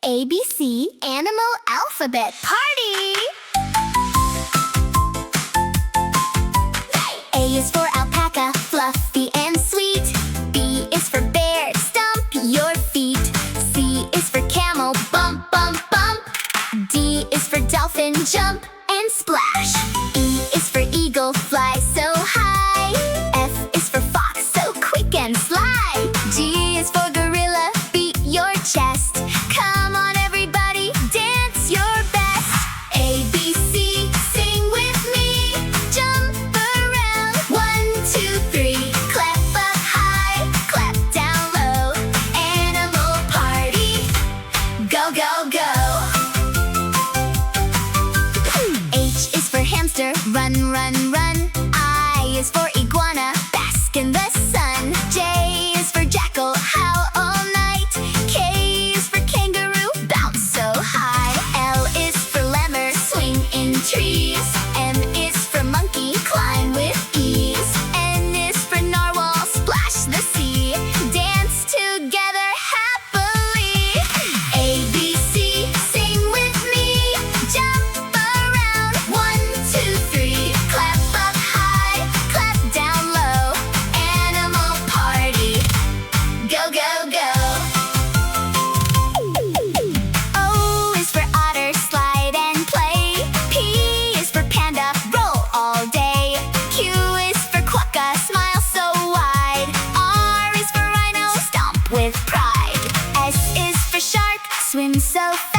ABC Animal Alphabet Party! A is for alpaca, fluffy and sweet. B is for bear, stomp your feet. C is for camel, bump, bump, bump. D is for dolphin, jump and splash. E is for eagle, fly so high. F is for fox, so quick and sly. G is for gorilla, beat your chest. Come on everybody, dance your best. A, B, C, sing with me. Jump around, 1, 2, 3. Clap up high, clap down low. Animal party, go, go, go. H is for hamster, run, run, run. I is for iguana, bask in the sun. J is for jackal, howl all night. K is for kangaroo, bounce so high. L is for lemur, swing in trees. M is for monkey, climb with ease. N is for narwhal, splash the sea. Dance together happily. A, B, C, sing with me. Jump around, 1, 2, 3. Clap up high, clap down low. Animal party, go, go, go. O is for otter, slide and play. P is for panda, roll all day. Q is for quokka, smile so wide. R is for rhino, stomp with pride. S is for shark, swim so fast.